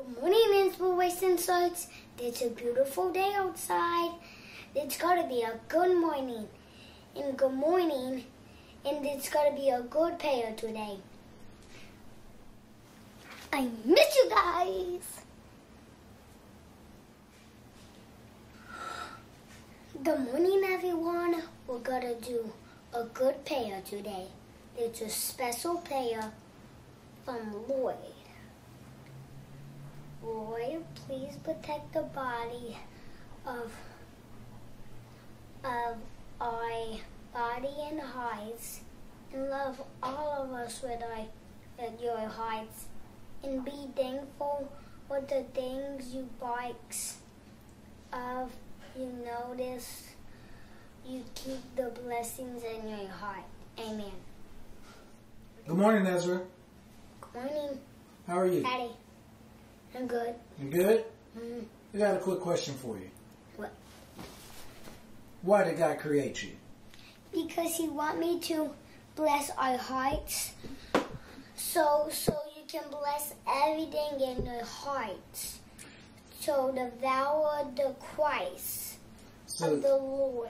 Good morning, Inspiration Sites. It's a beautiful day outside. It's gotta be a good morning. And good morning. And it's gotta be a good pair today. I miss you guys. Good morning, everyone. We're gonna do a good prayer today. It's a special prayer from Lord. Lord, please protect the body of our body and hearts, and love all of us with your hearts, and be thankful for the things you bikes of. You notice, you keep the blessings in your heart. Amen. Good morning, Ezra. Good morning. How are you? Daddy. I'm good. You good? Mm-hmm. I got a quick question for you. What? Why did God create you? Because He want me to bless our hearts, so you can bless everything in your hearts. So devour the Christ of the Lord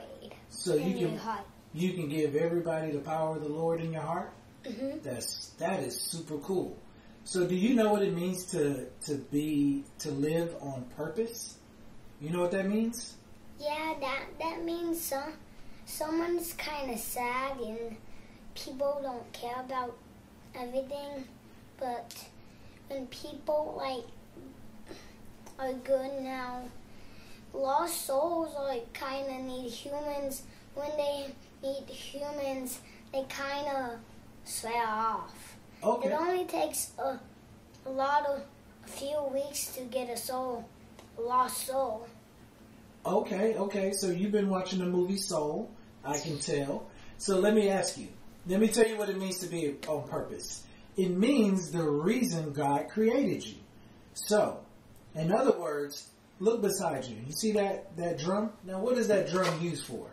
in your heart. You can give everybody the power of the Lord in your heart? Mm-hmm. That is super cool. So do you know what it means to live on purpose? You know what that means? Yeah, that means someone's kind of sad and people don't care about everything. But when people are good now, lost souls kind of need humans. When they need humans, they kind of swear off. Okay. It only takes a few weeks to get a lost soul. Okay. So you've been watching the movie Soul, I can tell. So let me ask you. Let me tell you what it means to be on purpose. It means the reason God created you. So, in other words, look beside you. You see that drum? Now, what is that drum used for?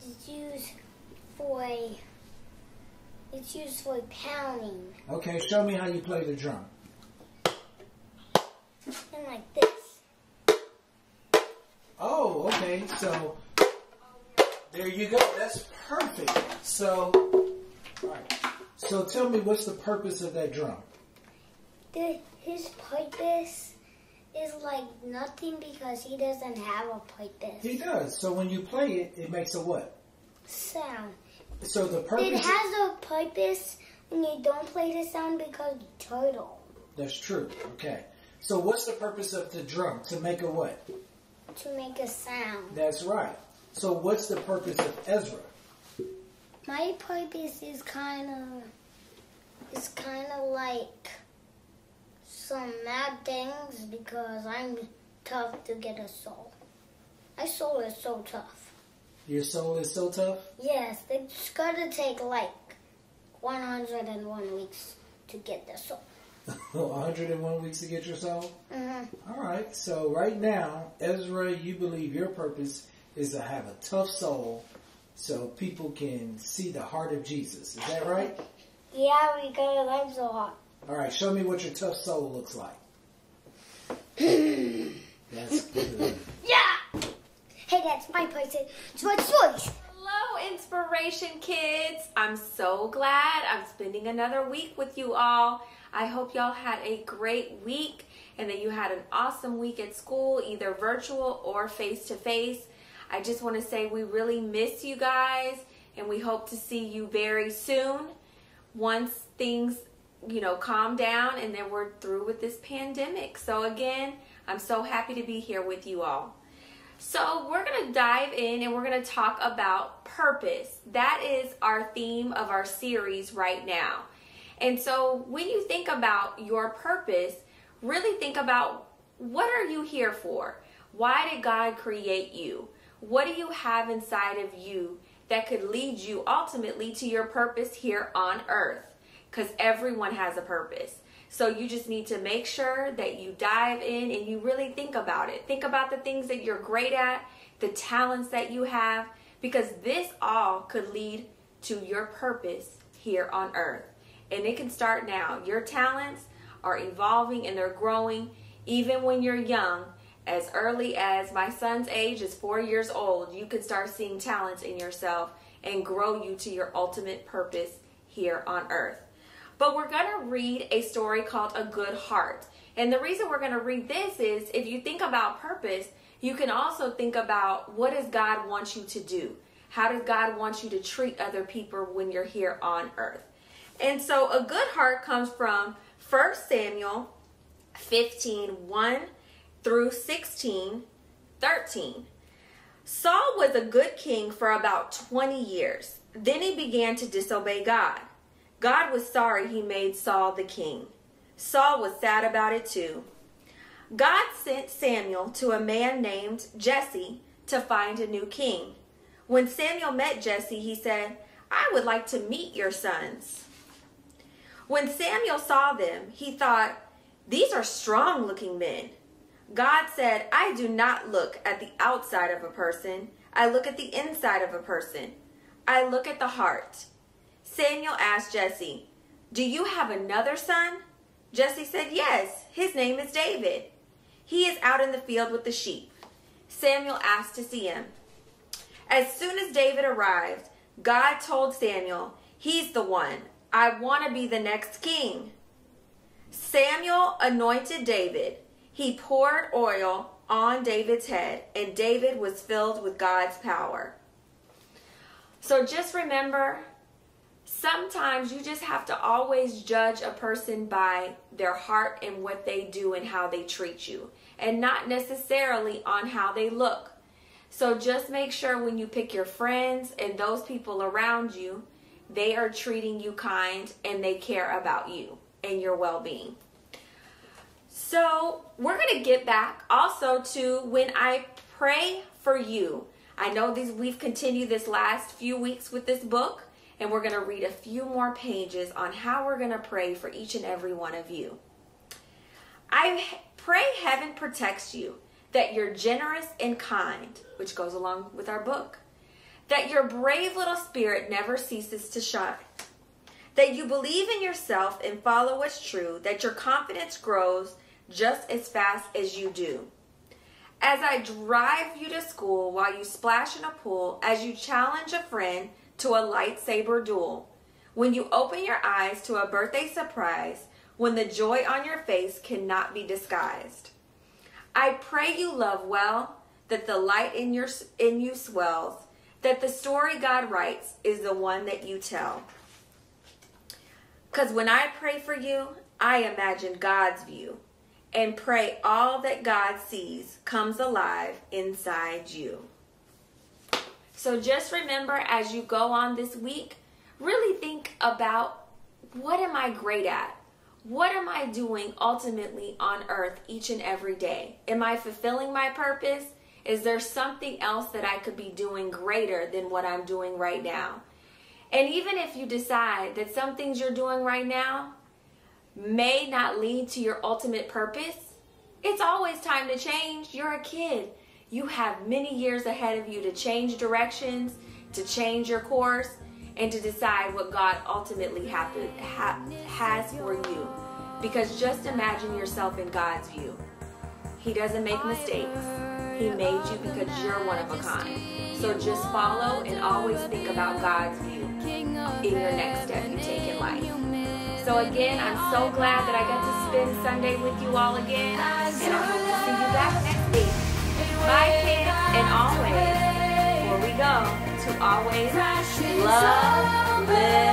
It's used for pounding. Okay, show me how you play the drum. And like this. Oh, okay. So there you go. That's perfect. So, all right. So tell me, what's the purpose of that drum? His purpose is like nothing because he doesn't have a purpose. He does. So when you play it, it makes a what? Sound. So the purpose. It has a purpose when you don't play the sound because you turtle. That's true. Okay. So what's the purpose of the drum? To make a what? To make a sound. That's right. So what's the purpose of Ezra? My purpose is kind of like some mad things because I'm tough to get a soul. My soul is so tough. Your soul is so tough? Yes, it's gonna take 101 weeks to get the soul. 101 weeks to get your soul? Mm-hmm. All right. So right now, Ezra, you believe your purpose is to have a tough soul so people can see the heart of Jesus. Is that right? Yeah, we gotta learn so hard. All right. Show me what your tough soul looks like. That's good. Yeah! Hey, that's my person. It's my choice. Hello, Inspiration Kids. I'm so glad I'm spending another week with you all. I hope y'all had a great week and that you had an awesome week at school, either virtual or face-to-face. I just want to say we really miss you guys and we hope to see you very soon once things, calm down and then we're through with this pandemic. So again, I'm so happy to be here with you all. So we're going to dive in and we're going to talk about purpose. That is our theme of our series right now. And so when you think about your purpose, really think about, what are you here for? Why did God create you? What do you have inside of you that could lead you ultimately to your purpose here on earth? Because everyone has a purpose. So you just need to make sure that you dive in and you really think about it. Think about the things that you're great at, the talents that you have, because this all could lead to your purpose here on earth. And it can start now. Your talents are evolving and they're growing even when you're young. As early as my son's age is 4 years old, you can start seeing talents in yourself and grow you to your ultimate purpose here on earth. But we're going to read a story called A Good Heart. And the reason we're going to read this is if you think about purpose, you can also think about what does God want you to do? How does God want you to treat other people when you're here on earth? And so A Good Heart comes from 1 Samuel 15:1 through 16:13. Saul was a good king for about 20 years. Then he began to disobey God. God was sorry he made Saul the king. Saul was sad about it too. God sent Samuel to a man named Jesse to find a new king. When Samuel met Jesse, he said, "I would like to meet your sons." When Samuel saw them, he thought, "These are strong-looking men." God said, "I do not look at the outside of a person. I look at the inside of a person. I look at the heart." Samuel asked Jesse, "Do you have another son?" Jesse said, "Yes, his name is David. He is out in the field with the sheep." Samuel asked to see him. As soon as David arrived, God told Samuel, "He's the one. I want to be the next king." Samuel anointed David. He poured oil on David's head, and David was filled with God's power. So just remember, sometimes you just have to always judge a person by their heart and what they do and how they treat you, and not necessarily on how they look. So just make sure when you pick your friends and those people around you, they are treating you kind and they care about you and your well-being. So we're going to get back also to when I pray for you. I know we've continued this last few weeks with this book, and we're going to read a few more pages on how we're going to pray for each and every one of you. I pray heaven protects you, that you're generous and kind, which goes along with our book, that your brave little spirit never ceases to shine, that you believe in yourself and follow what's true, that your confidence grows just as fast as you do. As I drive you to school while you splash in a pool, as you challenge a friend to a lightsaber duel, when you open your eyes to a birthday surprise, when the joy on your face cannot be disguised. I pray you love well, that the light in you swells, that the story God writes is the one that you tell. Because when I pray for you, I imagine God's view, and pray all that God sees comes alive inside you. So just remember, as you go on this week, really think about, what am I great at? What am I doing ultimately on earth each and every day? Am I fulfilling my purpose? Is there something else that I could be doing greater than what I'm doing right now? And even if you decide that some things you're doing right now may not lead to your ultimate purpose, it's always time to change. You're a kid. You have many years ahead of you to change directions, to change your course, and to decide what God ultimately has for you. Because just imagine yourself in God's view. He doesn't make mistakes. He made you because you're one of a kind. So just follow and always think about God's view in your next step you take in life. So again, I'm so glad that I got to spend Sunday with you all again, and I hope to see you back next week. Bye, kids, and always, before we go, to always love, live,